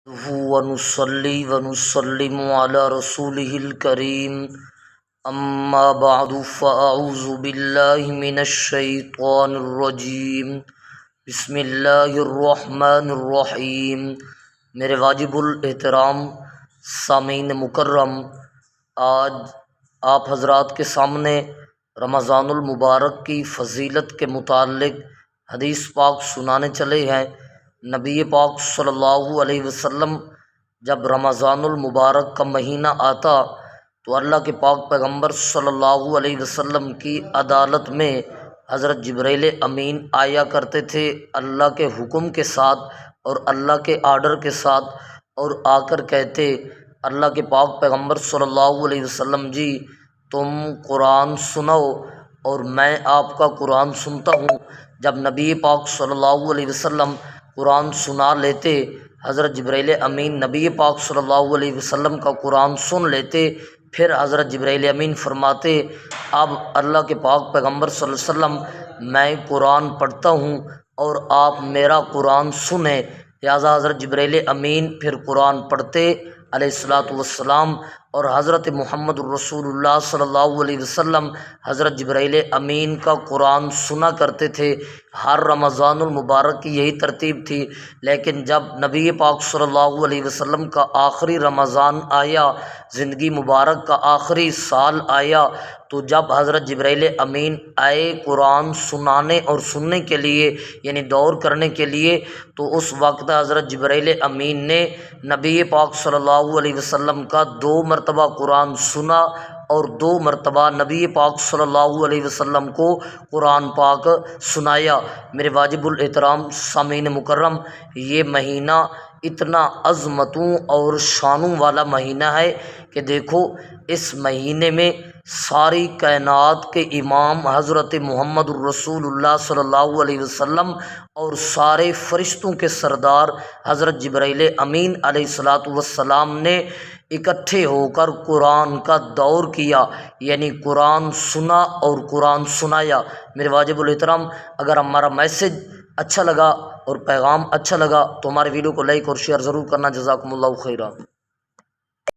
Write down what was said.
ونصلي ونسلم على رسوله الكريم اما بعد فاعوذ باللہ من الشیطان الرجیم بسم اللہ الرحمن الرحیم۔ میرے واجب الاحترام سامعین مکرم، آج آپ حضرات کے سامنے رمضان المبارک کی فضیلت کے متعلق حدیث پاک سنانے چلے ہیں۔ نبی پاک صلی اللہ علیہ وسلم جب رمضان المبارک کا مہینہ آتا تو اللہ کے پاک پیغمبر صلی اللہ علیہ وسلم کی عدالت میں حضرت جبرائیل امین آیا کرتے تھے اللہ کے حکم کے ساتھ اور اللہ کے آرڈر کے ساتھ، اور آ کر کہتے اللہ کے پاک پیغمبر صلی اللہ علیہ وسلم جی تم قرآن سناؤ اور میں آپ کا قرآن سنتا ہوں۔ جب نبی پاک صلی اللہ علیہ وسلم قرآن سنا لیتے، حضرت جبرائیل امین نبی پاک صلی اللہ علیہ وسلم کا قرآن سن لیتے، پھر حضرت جبرائیل امین فرماتے اب اللہ کے پاک پیغمبر صلی اللہ علیہ وسلم میں قرآن پڑھتا ہوں اور آپ میرا قرآن سنیں۔ لہٰذا حضرت جبرائیل امین پھر قرآن پڑھتے علیہ الصلاۃ والسلام، اور حضرت محمد الرسول اللہ صلی اللہ علیہ وسلم حضرت جبرائیل امین کا قرآن سنا کرتے تھے۔ ہر رمضان المبارک کی یہی ترتیب تھی، لیکن جب نبی پاک صلی اللہ علیہ وسلم کا آخری رمضان آیا، زندگی مبارک کا آخری سال آیا، تو جب حضرت جبرائیل امین آئے قرآن سنانے اور سننے کے لیے، یعنی دور کرنے کے لیے، تو اس وقت حضرت جبرائیل امین نے نبی پاک صلی اللہ علیہ وسلم کا 2 مرتبہ قرآن سنا اور 2 مرتبہ نبی پاک صلی اللہ علیہ وسلم کو قرآن پاک سنایا۔ میرے واجب الاحترام سامعین مکرم، یہ مہینہ اتنا عظمتوں اور شانوں والا مہینہ ہے کہ دیکھو اس مہینے میں ساری کائنات کے امام حضرت محمد الرسول اللہ صلی اللہ علیہ وسلم اور سارے فرشتوں کے سردار حضرت جبرائیل امین علیہ الصلاۃ والسلام نے اکٹھے ہو کر قرآن کا دور کیا، یعنی قرآن سنا اور قرآن سنایا۔ میرے واجب الاحترام، اگر ہمارا میسج اچھا لگا اور پیغام اچھا لگا تو ہمارے ویڈیو کو لائک اور شیئر ضرور کرنا۔ جزاکم اللہ خیرہ۔